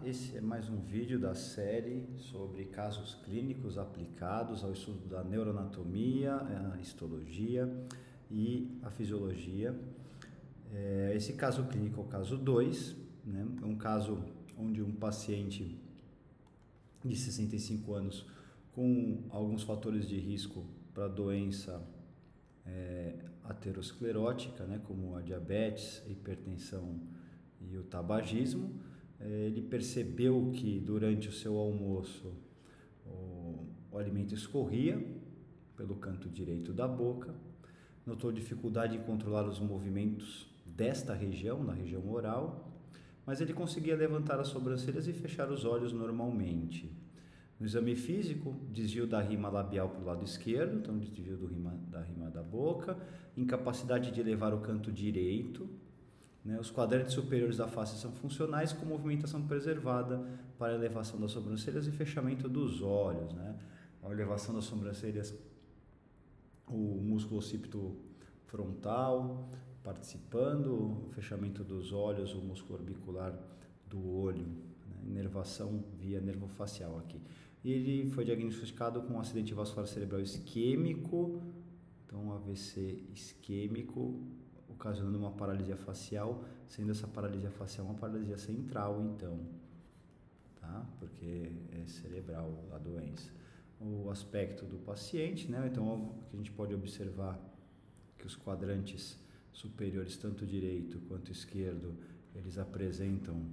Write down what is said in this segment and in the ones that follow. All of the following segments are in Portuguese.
esse é mais um vídeo da série sobre casos clínicos aplicados ao estudo da neuroanatomia, a histologia e a fisiologia. Esse caso clínico é o caso 2, né? É um caso onde um paciente de 65 anos com alguns fatores de risco para doença aterosclerótica, né? Como a diabetes, a hipertensão e o tabagismo. Ele percebeu que durante o seu almoço o alimento escorria pelo canto direito da boca, notou dificuldade em controlar os movimentos desta região, na região oral, mas ele conseguia levantar as sobrancelhas e fechar os olhos normalmente. No exame físico, desvio da rima labial para o lado esquerdo, então desvio da rima da boca, incapacidade de elevar o canto direito, né? Os quadrantes superiores da face são funcionais, com movimentação preservada para a elevação das sobrancelhas e fechamento dos olhos, né? A elevação das sobrancelhas, o músculo occipito frontal participando, o fechamento dos olhos, o músculo orbicular do olho, né? Inervação via nervo facial aqui. E ele foi diagnosticado com um acidente vascular cerebral isquêmico, então um AVC isquêmico, ocasionando uma paralisia facial, sendo essa paralisia facial uma paralisia central, então, tá? Porque é cerebral a doença. O aspecto do paciente, né? Então, que a gente pode observar que os quadrantes superiores, tanto direito quanto esquerdo, eles apresentam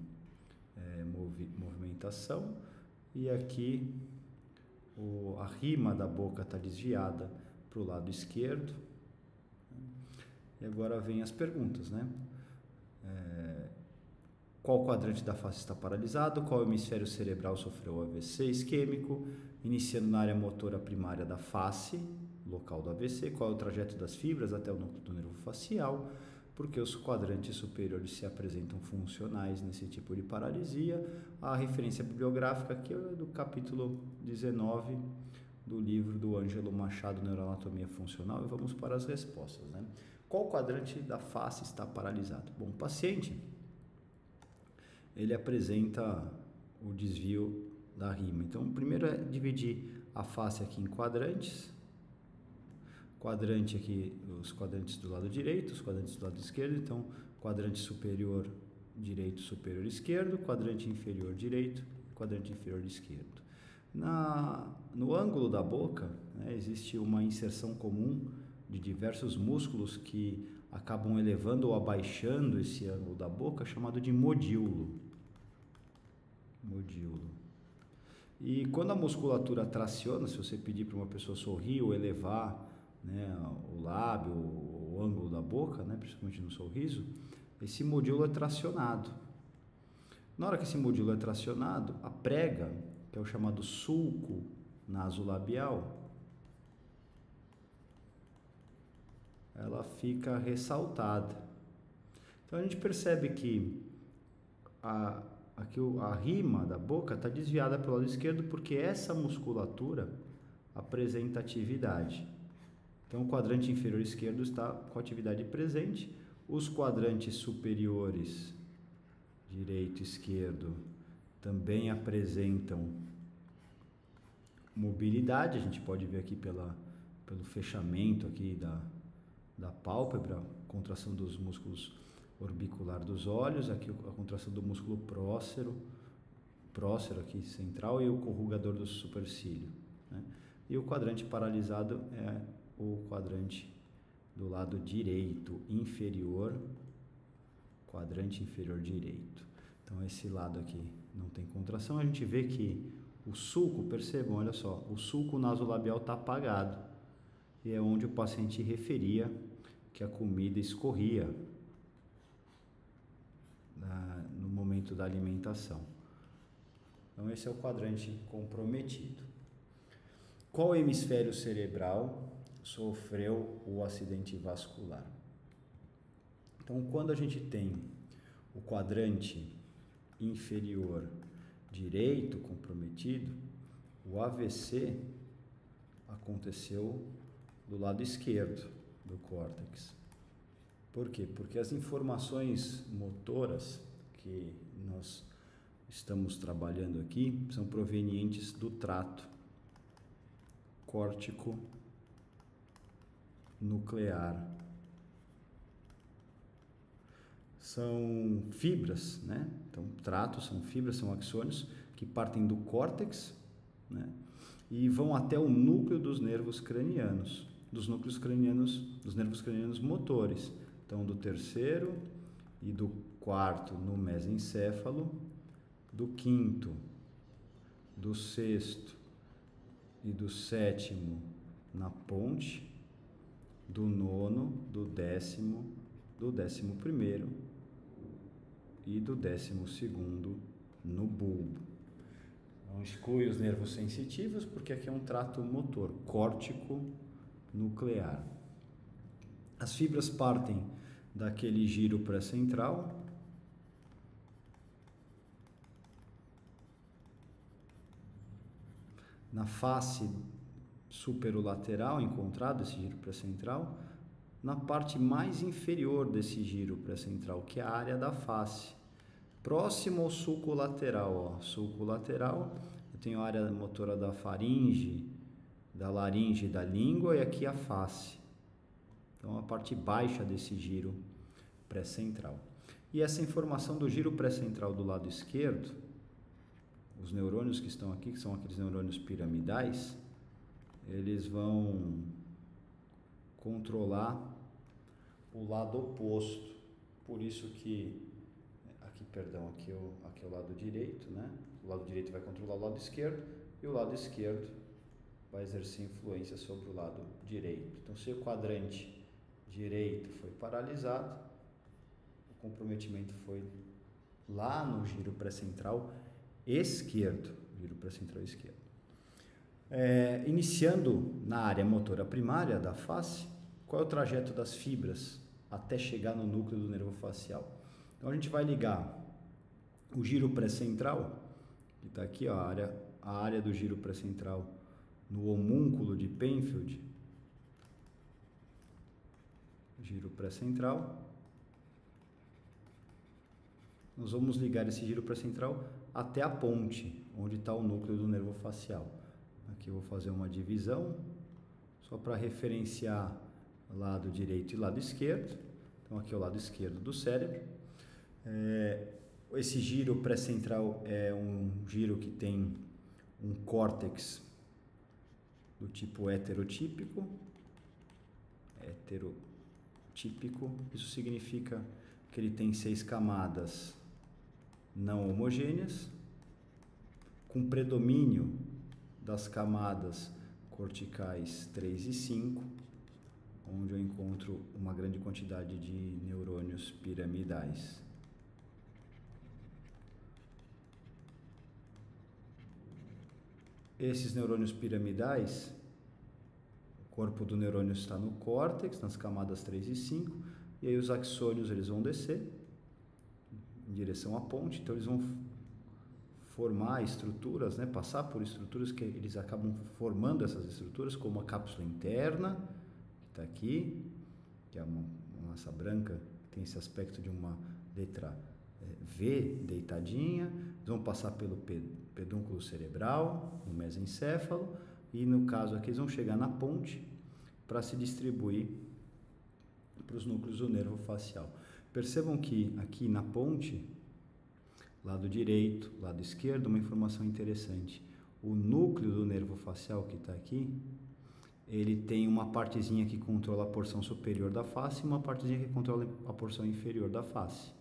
movimentação, e aqui a rima da boca está desviada para o lado esquerdo. E agora vem as perguntas, né? Qual quadrante da face está paralisado? Qual hemisfério cerebral sofreu AVC isquêmico? Iniciando na área motora primária da face, local do AVC. Qual é o trajeto das fibras até o núcleo do nervo facial? Porque os quadrantes superiores se apresentam funcionais nesse tipo de paralisia. A referência bibliográfica aqui é do capítulo 19 do livro do Ângelo Machado, Neuroanatomia Funcional, e vamos para as respostas, né? Qual quadrante da face está paralisado? Bom, o paciente, ele apresenta o desvio da rima. Então, primeiro é dividir a face aqui em quadrantes. Quadrante aqui, os quadrantes do lado direito, os quadrantes do lado esquerdo. Então, quadrante superior direito, superior esquerdo, quadrante inferior direito, quadrante inferior esquerdo. No ângulo da boca, né, existe uma inserção comum de diversos músculos que acabam elevando ou abaixando esse ângulo da boca, chamado de modíolo. E quando a musculatura traciona, se você pedir para uma pessoa sorrir ou elevar, né, o lábio, o ângulo da boca, né, principalmente no sorriso, esse modíolo é tracionado. Na hora que esse modíolo é tracionado, a prega, que é o chamado sulco nasolabial, ela fica ressaltada. Então a gente percebe que aqui a rima da boca está desviada pelo lado esquerdo, porque essa musculatura apresenta atividade. Então o quadrante inferior esquerdo está com atividade presente, os quadrantes superiores, direito e esquerdo, também apresentam mobilidade. A gente pode ver aqui pelo fechamento aqui da pálpebra, contração dos músculos orbicular dos olhos, aqui a contração do músculo prócero aqui central, e o corrugador do supercílio, né? E o quadrante paralisado é o quadrante do lado direito inferior, quadrante inferior direito. Então esse lado aqui não tem contração. A gente vê que o sulco, percebam, olha só, o sulco nasolabial está apagado, e é onde o paciente referia que a comida escorria no momento da alimentação. Então esse é o quadrante comprometido. Qual hemisfério cerebral sofreu o acidente vascular? Então, quando a gente tem o quadrante inferior direito comprometido, o AVC aconteceu do lado esquerdo do córtex. Por quê? Porque as informações motoras que nós estamos trabalhando aqui são provenientes do trato córtico nuclear. São fibras, né? Então, tratos são fibras, são axônios que partem do córtex, né? E vão até o núcleo dos nervos cranianos, dos nervos cranianos motores. Então, do terceiro e do quarto no mesencéfalo, do quinto, do sexto e do sétimo na ponte, do nono, do 11º e do 12º no bulbo. Não exclui os nervos sensitivos, porque aqui é um trato motor, córtico nuclear. As fibras partem daquele giro pré-central, na face superolateral encontrado esse giro pré-central, na parte mais inferior desse giro pré-central, que é a área da face, próximo ao sulco lateral. Sulco lateral, eu tenho a área motora da faringe, da laringe e da língua, e aqui a face. Então, a parte baixa desse giro pré-central. E essa informação do giro pré-central do lado esquerdo, os neurônios que estão aqui, que são aqueles neurônios piramidais, eles vão controlar o lado oposto. Por isso que aqui é o lado direito, né? O lado direito vai controlar o lado esquerdo e o lado esquerdo vai exercer influência sobre o lado direito. Então, se o quadrante direito foi paralisado, o comprometimento foi lá no giro pré-central esquerdo, iniciando na área motora primária da face, qual é o trajeto das fibras até chegar no núcleo do nervo facial? Então, a gente vai ligar o giro pré-central, que está aqui, ó, a área do giro pré-central no homúnculo de Penfield, giro pré-central. Nós vamos ligar esse giro pré-central até a ponte, onde está o núcleo do nervo facial. Aqui eu vou fazer uma divisão, só para referenciar lado direito e lado esquerdo. Então, aqui é o lado esquerdo do cérebro. Esse giro pré-central é um giro que tem um córtex do tipo heterotípico. Isso significa que ele tem 6 camadas não homogêneas, com predomínio das camadas corticais 3 e 5, onde eu encontro uma grande quantidade de neurônios piramidais. Esses neurônios piramidais, o corpo do neurônio está no córtex, nas camadas 3 e 5, e aí os axônios eles vão descer em direção à ponte, então eles vão formar estruturas, né, passar por estruturas que eles acabam formando essas estruturas, como a cápsula interna, que está aqui, que é uma massa branca, que tem esse aspecto de uma letra V deitadinha. Eles vão passar pelo pedúnculo cerebral, no mesencéfalo, e no caso aqui eles vão chegar na ponte para se distribuir para os núcleos do nervo facial. Percebam que aqui na ponte, lado direito, lado esquerdo, uma informação interessante. O núcleo do nervo facial que está aqui, ele tem uma partezinha que controla a porção superior da face e uma partezinha que controla a porção inferior da face.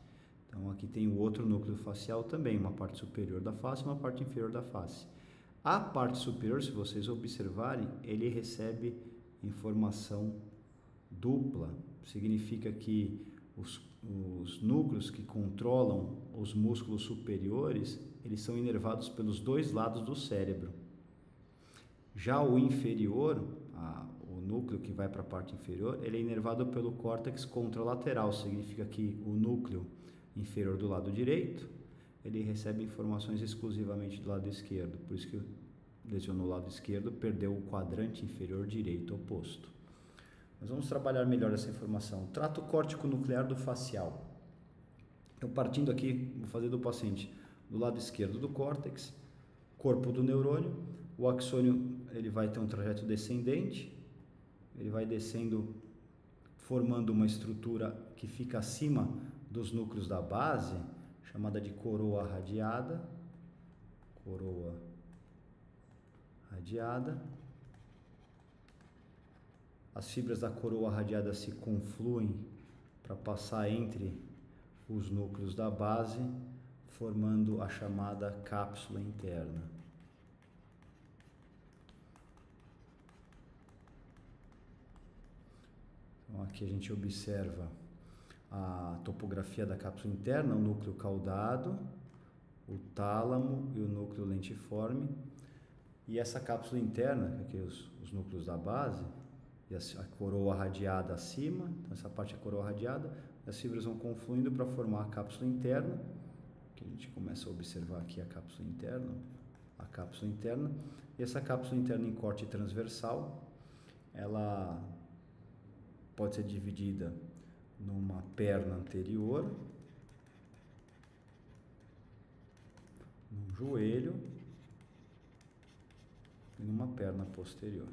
Então aqui tem o outro núcleo facial também, uma parte superior da face e uma parte inferior da face. A parte superior, se vocês observarem, ele recebe informação dupla. Significa que os núcleos que controlam os músculos superiores, eles são inervados pelos dois lados do cérebro. Já o inferior, o núcleo que vai para a parte inferior, ele é inervado pelo córtex contralateral. Significa que o núcleo inferior do lado direito, ele recebe informações exclusivamente do lado esquerdo. Por isso que lesionou o lado esquerdo, perdeu o quadrante inferior direito oposto. Nós vamos trabalhar melhor essa informação. Trato córtico nuclear do facial. Então, partindo aqui, vou fazer do paciente Do lado esquerdo do córtex, corpo do neurônio, o axônio ele vai ter um trajeto descendente, ele vai descendo formando uma estrutura que fica acima dos núcleos da base, chamada de coroa radiada. Coroa radiada. As fibras da coroa radiada se confluem para passar entre os núcleos da base, formando a chamada cápsula interna. Então, aqui a gente observa a topografia da cápsula interna, o núcleo caudado, o tálamo e o núcleo lentiforme. E essa cápsula interna, aqui os núcleos da base, e a coroa radiada acima, então essa parte é a coroa radiada, as fibras vão confluindo para formar a cápsula interna, que a gente começa a observar aqui a cápsula interna, e essa cápsula interna em corte transversal, ela pode ser dividida numa perna anterior, num joelho e numa perna posterior.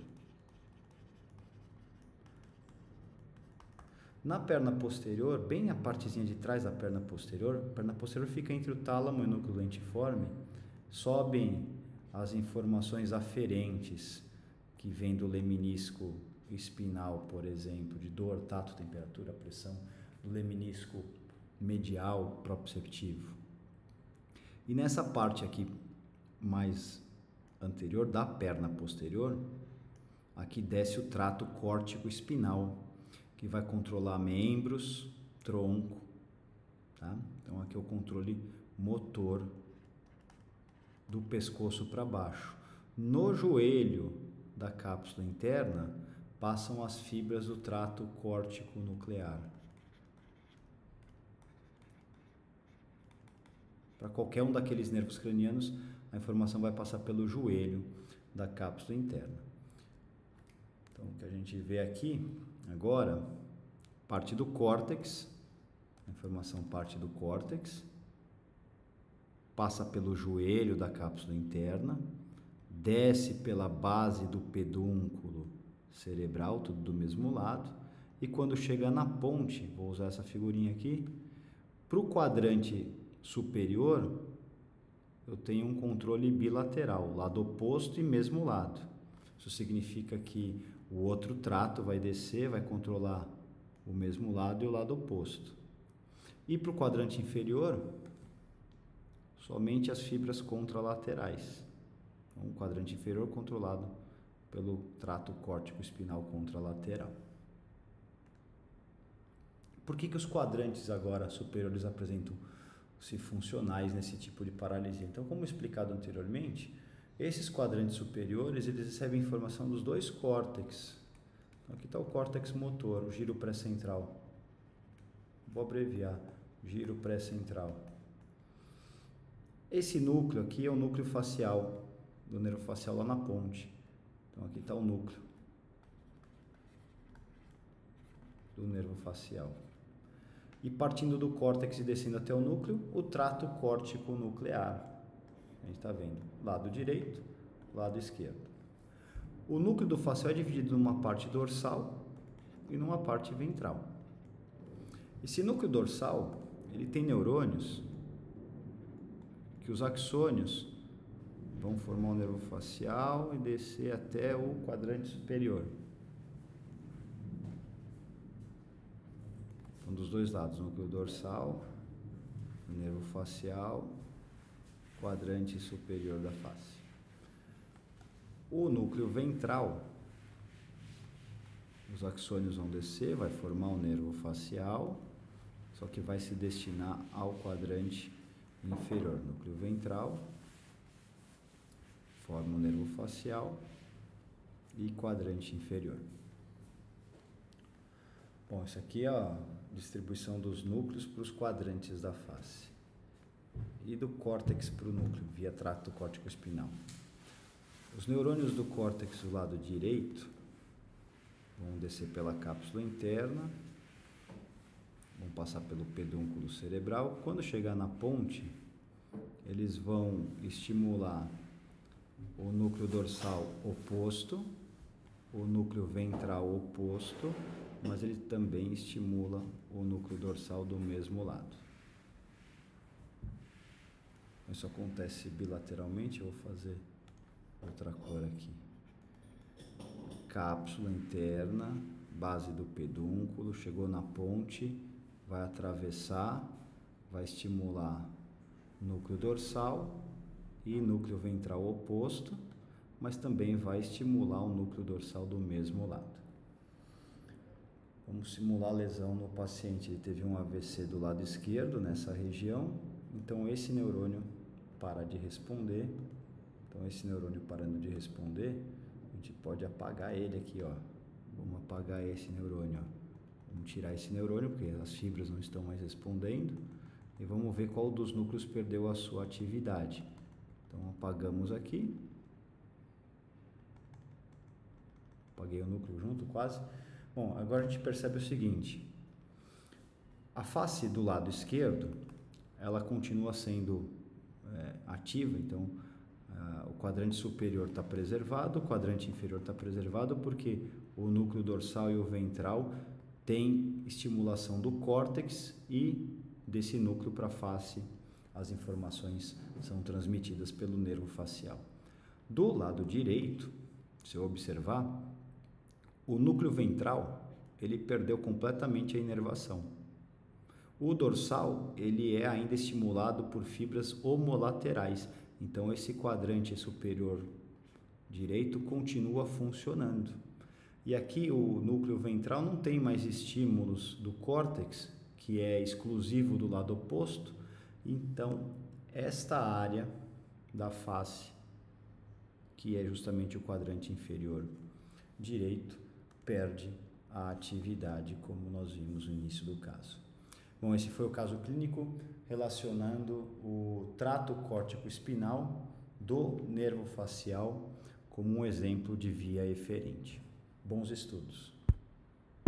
Na perna posterior, bem a partezinha de trás da perna posterior, a perna posterior fica entre o tálamo e o núcleo lentiforme, sobem as informações aferentes que vêm do leminisco espinal, por exemplo, de dor, tato, temperatura, pressão, do leminisco medial proprioceptivo. E nessa parte aqui mais anterior da perna posterior, aqui desce o trato córtico espinal, que vai controlar membros, tronco, tá? Então aqui é o controle motor do pescoço para baixo. No joelho da cápsula interna passam as fibras do trato córtico nuclear. Para qualquer um daqueles nervos cranianos, a informação vai passar pelo joelho da cápsula interna. Então, o que a gente vê aqui agora, parte do córtex, a informação parte do córtex, passa pelo joelho da cápsula interna, desce pela base do pedúnculo cerebral, tudo do mesmo lado, e quando chega na ponte, vou usar essa figurinha aqui, para o quadrante superior, eu tenho um controle bilateral, lado oposto e mesmo lado. Isso significa que o outro trato vai descer, vai controlar o mesmo lado e o lado oposto. E para o quadrante inferior, somente as fibras contralaterais. Então, o quadrante inferior controlado pelo trato córtico espinal contralateral. Por que os quadrantes agora superiores apresentam-se funcionais nesse tipo de paralisia? Então, como explicado anteriormente, esses quadrantes superiores, eles recebem informação dos dois córtex. Então, aqui está o córtex motor, o giro pré-central. Vou abreviar, giro pré-central. Esse núcleo aqui é o núcleo facial, do nervo facial lá na ponte. Então, aqui está o núcleo do nervo facial. E partindo do córtex e descendo até o núcleo, o trato córtico nuclear. A gente está vendo lado direito, lado esquerdo. O núcleo do facial é dividido numa parte dorsal e numa parte ventral. Esse núcleo dorsal, ele tem neurônios que os axônios vão formar o nervo facial e descer até o quadrante superior. Então, dos dois lados, núcleo dorsal, nervo facial, quadrante superior da face. O núcleo ventral, os axônios vão descer, vai formar o nervo facial, só que vai se destinar ao quadrante inferior. Núcleo ventral forma o nervo facial e quadrante inferior. Bom, isso aqui é a distribuição dos núcleos para os quadrantes da face e do córtex para o núcleo, via trato córtico espinal. Os neurônios do córtex do lado direito vão descer pela cápsula interna, vão passar pelo pedúnculo cerebral. Quando chegar na ponte, eles vão estimular o núcleo dorsal oposto, o núcleo ventral oposto, mas ele também estimula o núcleo dorsal do mesmo lado. Isso acontece bilateralmente. Eu vou fazer outra cor aqui. Cápsula interna, base do pedúnculo, chegou na ponte, vai atravessar, vai estimular núcleo dorsal e núcleo ventral oposto, mas também vai estimular o núcleo dorsal do mesmo lado. Vamos simular a lesão no paciente. Ele teve um AVC do lado esquerdo, nessa região, então esse neurônio para de responder. Então esse neurônio parando de responder, a gente pode apagar ele aqui, ó. Vamos apagar esse neurônio, ó. Vamos tirar esse neurônio, porque as fibras não estão mais respondendo. E vamos ver qual dos núcleos perdeu a sua atividade. Então apagamos aqui. Apaguei o núcleo junto, quase. Bom, agora a gente percebe o seguinte. A face do lado esquerdo, ela continua sendo ativa, então o quadrante superior está preservado, o quadrante inferior está preservado porque o núcleo dorsal e o ventral têm estimulação do córtex e desse núcleo para a face as informações são transmitidas pelo nervo facial. Do lado direito, se eu observar, o núcleo ventral ele perdeu completamente a inervação. O dorsal ele é ainda estimulado por fibras homolaterais, então esse quadrante superior direito continua funcionando. E aqui o núcleo ventral não tem mais estímulos do córtex, que é exclusivo do lado oposto, então esta área da face, que é justamente o quadrante inferior direito, perde a atividade, como nós vimos no início do caso. Bom, esse foi o caso clínico relacionando o trato córtico-espinal do nervo facial como um exemplo de via eferente. Bons estudos!